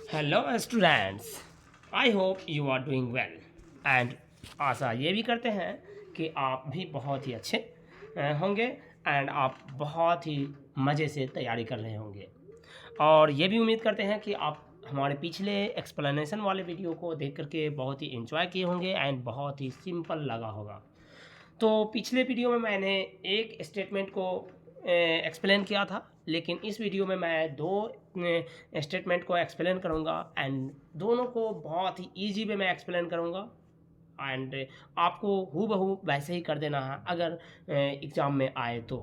Hello students, I hope you are doing well and आशा ये भी करते हैं कि आप भी बहुत ही अच्छे होंगे एंड आप बहुत ही मज़े से तैयारी कर रहे होंगे। और ये भी उम्मीद करते हैं कि आप हमारे पिछले एक्सप्लेनेशन वाले वीडियो को देख करके बहुत ही एंजॉय किए होंगे एंड बहुत ही सिंपल लगा होगा। तो पिछले वीडियो में मैंने एक स्टेटमेंट को एक्सप्लेन किया था, लेकिन इस वीडियो में मैं दो स्टेटमेंट को एक्सप्लेन करूंगा एंड दोनों को बहुत ही ईजी वे में एक्सप्लेन करूंगा एंड आपको हूबहू वैसे ही कर देना है अगर एग्ज़ाम में आए तो।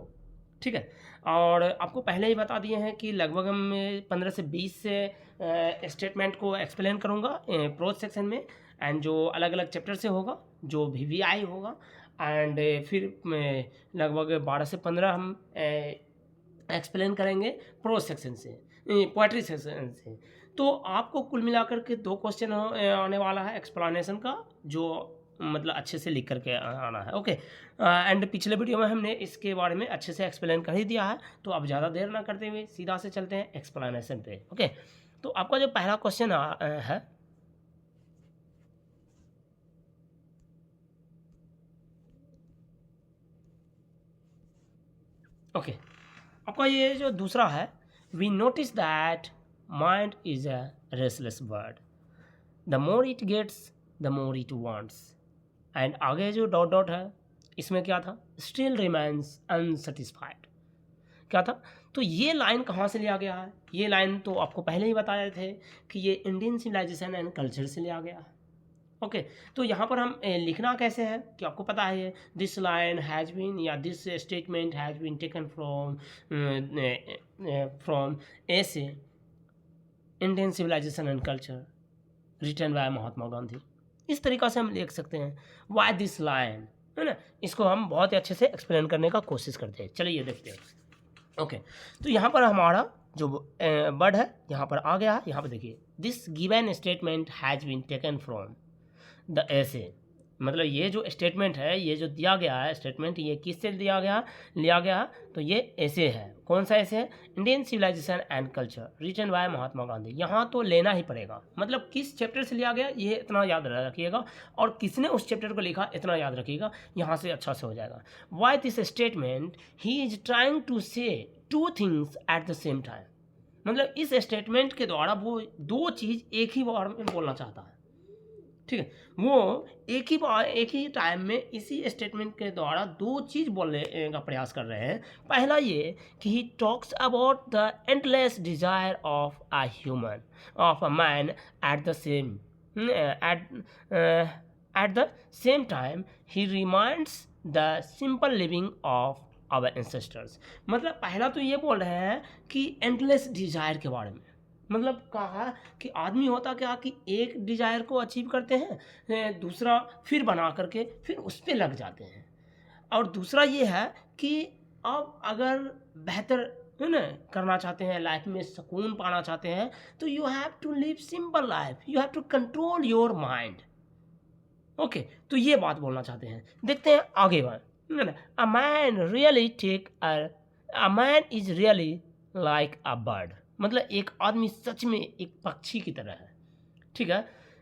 ठीक है। और आपको पहले ही बता दिए हैं कि लगभग हम 15 से 20 से स्टेटमेंट को एक्सप्लेन करूंगा प्रोज सेक्शन में एंड जो अलग अलग चैप्टर से होगा, जो वीवीआई होगा एंड फिर लगभग 12 से 15 हम एक्सप्लेन करेंगे प्रोज सेक्शन से, पोएट्री सेक्शन से। तो आपको कुल मिलाकर के 2 क्वेश्चन आने वाला है एक्सप्लेनेशन का, जो मतलब अच्छे से लिख करके आना है। ओके। एंड पिछले वीडियो में हमने इसके बारे में अच्छे से एक्सप्लेन कर ही दिया है, तो अब ज़्यादा देर ना करते हुए सीधा से चलते हैं एक्सप्लेनेशन पे। ओके। तो आपका जो पहला क्वेश्चन है, ओके, आपका ये जो दूसरा है, we notice that mind is a restless bird, the more it gets the more it wants. And आगे जो डॉट डॉट है, इसमें क्या था, स्टिल रिमेन्स अनसेटिस्फाइड। क्या था, तो ये लाइन कहाँ से लिया गया है? ये लाइन तो आपको पहले ही बताए थे कि ये इंडियन सिविलाइजेशन एंड कल्चर से लिया गया है। ओके। तो यहाँ पर हम लिखना कैसे है कि आपको पता है, दिस लाइन हैज़ बीन या this statement has been taken from essay Indian civilisation and culture written by Mahatma Gandhi. इस तरीक़ा से हम लिख सकते हैं वाई दिस लाइन, है ना। इसको हम बहुत ही अच्छे से एक्सप्लेन करने का कोशिश करते हैं। चलिए देखते हैं। ओके। तो यहाँ पर हमारा जो वर्ड है यहाँ पर आ गया है। यहाँ पर देखिए, this given statement has been taken from the essay, मतलब ये जो स्टेटमेंट है, ये जो दिया गया है स्टेटमेंट, ये किससे लिया गया, तो ये ऐसे है। कौन सा ऐसे है? Indian civilisation and culture written by Mahatma Gandhi. यहाँ तो लेना ही पड़ेगा, मतलब किस चैप्टर से लिया गया ये इतना याद रखिएगा, और किसने उस चैप्टर को लिखा इतना याद रखिएगा, यहाँ से अच्छा से हो जाएगा। Why this statement he is trying to say two things at the same time, मतलब इस स्टेटमेंट के द्वारा वो दो चीज़ एक ही बार में बोलना चाहता है। ठीक है, वो एक ही टाइम में इसी स्टेटमेंट के द्वारा दो चीज़ बोलने का प्रयास कर रहे हैं। पहला ये कि he talks about the endless desire of a human, of a man at the same at the same time he reminds the simple living of our ancestors. मतलब पहला तो ये बोल रहे हैं कि एंडलेस डिजायर के बारे में, मतलब कहा कि आदमी होता क्या कि एक डिजायर को अचीव करते हैं, दूसरा फिर बना करके फिर उस पर लग जाते हैं। और दूसरा ये है कि अब अगर बेहतर, है ना, करना चाहते हैं, लाइफ में सुकून पाना चाहते हैं, तो you have to live simple life, you have to control your mind. Okay. तो ये बात बोलना चाहते हैं। देखते हैं आगे बात, है ना। अ man is really like a bird, मतलब एक आदमी सच में एक पक्षी की तरह है। ठीक है।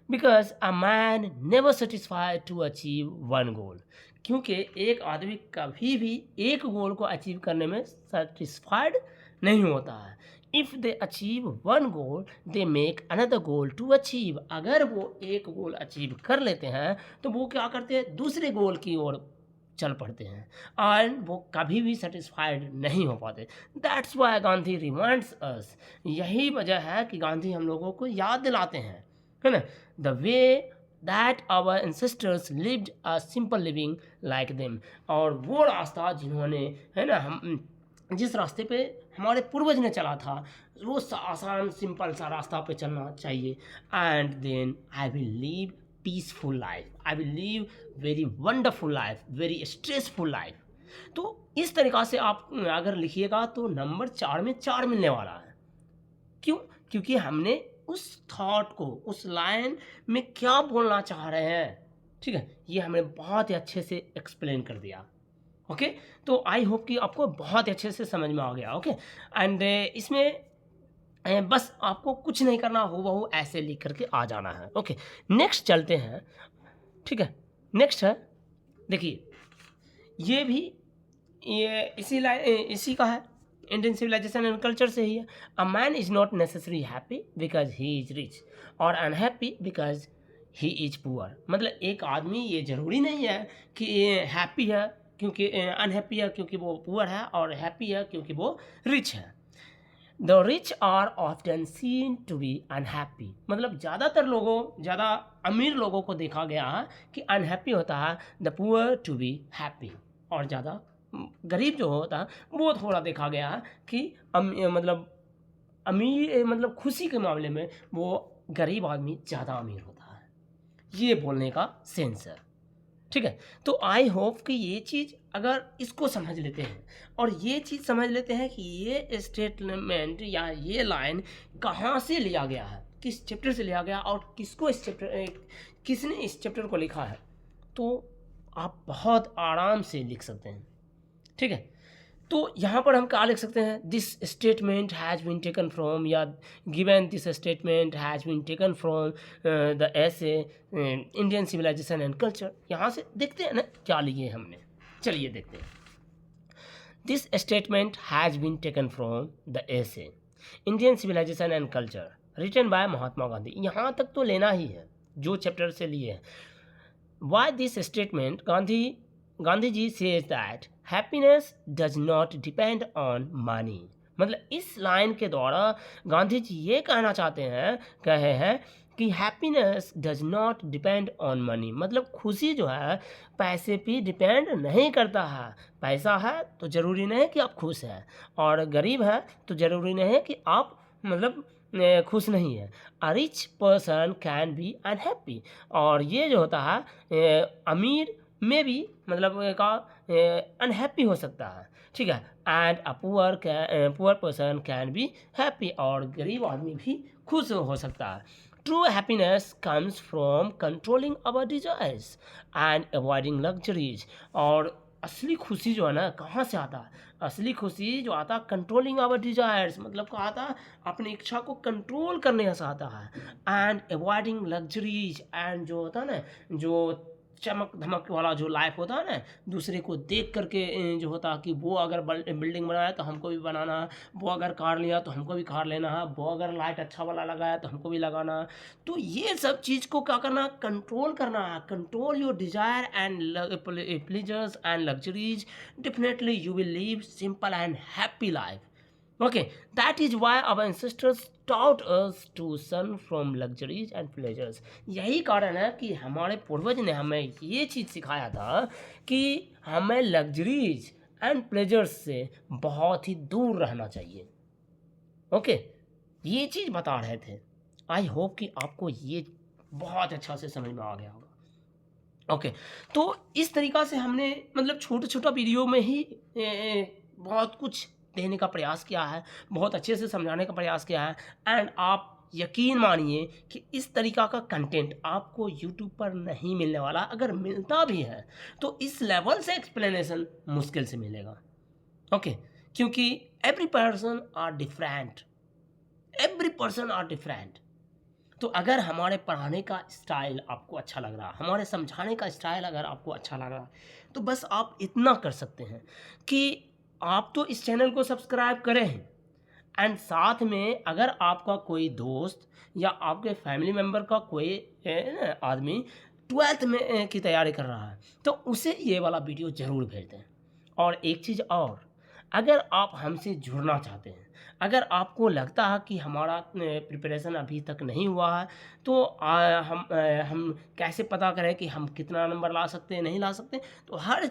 Because a man never satisfied to achieve one goal, क्योंकि एक आदमी कभी भी एक गोल को अचीव करने में सेटिस्फाइड नहीं होता है। If they achieve one goal they make another goal to achieve, अगर वो एक गोल अचीव कर लेते हैं तो वो क्या करते हैं, दूसरे गोल की ओर चल पड़ते हैं, एंड वो कभी भी सेटिस्फाइड नहीं हो पाते। दैट्स वाई गांधी रिमाइंड्स अस, यही वजह है कि गांधी हम लोगों को याद दिलाते हैं, है ना, the way that our ancestors lived a simple living like them, और वो रास्ता जिन्होंने, है ना, हम जिस रास्ते पे हमारे पूर्वज ने चला था, वो आसान सिंपल सा रास्ता पे चलना चाहिए। And then I will live peaceful life, I will live very wonderful life, very stressful life. तो इस तरीक़ा से आप अगर लिखिएगा तो नंबर 4 में 4 मिलने वाला है। क्यों? क्योंकि हमने उस थॉट को, उस लाइन में क्या बोलना चाह रहे हैं, ठीक है, ये हमने बहुत ही अच्छे से एक्सप्लेन कर दिया। ओके। तो आई होप कि आपको बहुत अच्छे से समझ में आ गया। ओके। एंड इसमें बस आपको कुछ नहीं करना, हूबहू ऐसे लिख करके आ जाना है। ओके, नेक्स्ट चलते हैं। ठीक है, नेक्स्ट है, देखिए ये भी ये इसी का है, इंडियन सिविलाइजेशन एंड कल्चर से ही है। A man is not necessary happy because he is rich और unhappy because he is poor. मतलब एक आदमी ये जरूरी नहीं है कि हैप्पी है क्योंकि अनहैप्पी है क्योंकि वो पुअर है, और हैप्पी है क्योंकि वो रिच है। The rich are often seen to be unhappy. मतलब ज़्यादा अमीर लोगों को देखा गया है कि अनहैप्पी होता है, the poor to be happy. और ज़्यादा गरीब जो होता है वो थोड़ा देखा गया है कि मतलब अमीर मतलब खुशी के मामले में वो गरीब आदमी ज़्यादा अमीर होता है। ये बोलने का सेंस है। ठीक है, तो आई होप कि ये चीज़ अगर इसको समझ लेते हैं और ये चीज़ समझ लेते हैं कि ये स्टेटमेंट या ये लाइन कहाँ से लिया गया है, किस चैप्टर से लिया गया और किसने इस चैप्टर को लिखा है, तो आप बहुत आराम से लिख सकते हैं। ठीक है, तो यहाँ पर हम क्या लिख सकते हैं, this statement has been taken from, या given this statement has been taken from the essay Indian civilisation and culture. यहाँ से देखते हैं ना क्या लिए हमने, चलिए देखते हैं। This statement has been taken from the essay Indian civilisation and culture written by Mahatma Gandhi. यहाँ तक तो लेना ही है जो चैप्टर से लिए है। Why this statement? Gandhiji says that happiness does not depend on money. मतलब इस लाइन के द्वारा गांधी जी ये कहना चाहते हैं, कहे हैं कि happiness does not depend on money. मतलब खुशी जो है पैसे पे डिपेंड नहीं करता है। पैसा है तो ज़रूरी नहीं है कि आप खुश हैं, और गरीब है तो ज़रूरी नहीं है कि आप मतलब खुश नहीं है। A rich person can be unhappy. और ये जो होता है अमीर में भी मतलब का अनहैप्पी हो सकता है। ठीक है, and a poor person can be happy. और गरीब आदमी भी खुश हो सकता है। True happiness comes from controlling our desires and avoiding luxuries. और असली खुशी जो है ना कहाँ से आता है, असली खुशी जो आता है कंट्रोलिंग आवर डिजायर्स, मतलब कहा था अपनी इच्छा को कंट्रोल करने से आता है। एंड अवॉइडिंग लग्जरीज, एंड जो होता है ना जो चमक धमक वाला जो लाइफ होता है ना, दूसरे को देख करके जो होता है कि वो अगर बिल्डिंग बनाया तो हमको भी बनाना है, वो अगर कार लिया तो हमको भी कार लेना है, वो अगर लाइट अच्छा वाला लगाया तो हमको भी लगाना है। तो ये सब चीज़ को क्या करना, कंट्रोल करना है। Control your desire and pleasures and luxuries, definitely you will live simple and happy life. Okay, that is why our ancestors taught us to shun from luxuries and pleasures. यही कारण है कि हमारे पूर्वज ने हमें ये चीज़ सिखाया था कि हमें लग्जरीज एंड प्लेजर्स से बहुत ही दूर रहना चाहिए। ओके, ये चीज़ बता रहे थे। आई होप कि आपको ये बहुत अच्छा से समझ में आ गया होगा। ओके, तो इस तरीक़ा से हमने मतलब छोटा छोटा वीडियो में ही बहुत कुछ देने का प्रयास किया है, बहुत अच्छे से समझाने का प्रयास किया है। एंड आप यकीन मानिए कि इस तरीक़ा का कंटेंट आपको यूट्यूब पर नहीं मिलने वाला। अगर मिलता भी है तो इस लेवल से एक्सप्लेनेशन मुश्किल से मिलेगा। ओके, क्योंकि every person are different, every person are different. तो अगर हमारे पढ़ाने का स्टाइल आपको अच्छा लग रहा, हमारे समझाने का स्टाइल अगर आपको अच्छा लग रहा, तो बस आप इतना कर सकते हैं कि आप तो इस चैनल को सब्सक्राइब करें हैं, एंड साथ में अगर आपका कोई दोस्त या आपके फैमिली मेम्बर का कोई आदमी 12th में की तैयारी कर रहा है तो उसे ये वाला वीडियो ज़रूर भेज दें। और एक चीज़ और, अगर आप हमसे जुड़ना चाहते हैं, अगर आपको लगता है कि हमारा प्रिपरेशन अभी तक नहीं हुआ है, तो हम कैसे पता करें कि हम कितना नंबर ला सकते हैं, नहीं ला सकते, तो हर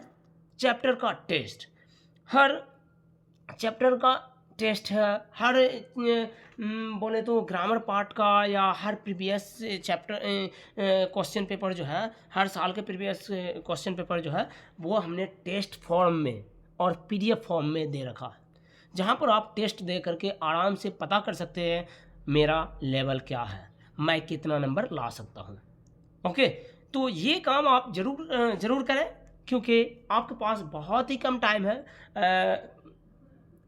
चैप्टर का टेस्ट, हर चैप्टर का टेस्ट है, हर बोले तो ग्रामर पार्ट का, या हर प्रीवियस चैप्टर क्वेश्चन पेपर जो है, हर साल के प्रीवियस क्वेश्चन पेपर जो है वो हमने टेस्ट फॉर्म में और पीडीएफ फॉर्म में दे रखा है, जहाँ पर आप टेस्ट दे करके आराम से पता कर सकते हैं मेरा लेवल क्या है, मैं कितना नंबर ला सकता हूँ। ओके, तो ये काम आप ज़रूर करें, क्योंकि आपके पास बहुत ही कम टाइम है।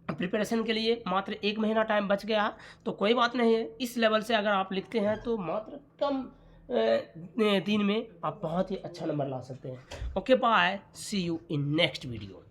प्रिपरेशन के लिए मात्र 1 महीना टाइम बच गया, तो कोई बात नहीं है। इस लेवल से अगर आप लिखते हैं तो मात्र कम दिन में आप बहुत ही अच्छा नंबर ला सकते हैं। Okay bye, see you in next video.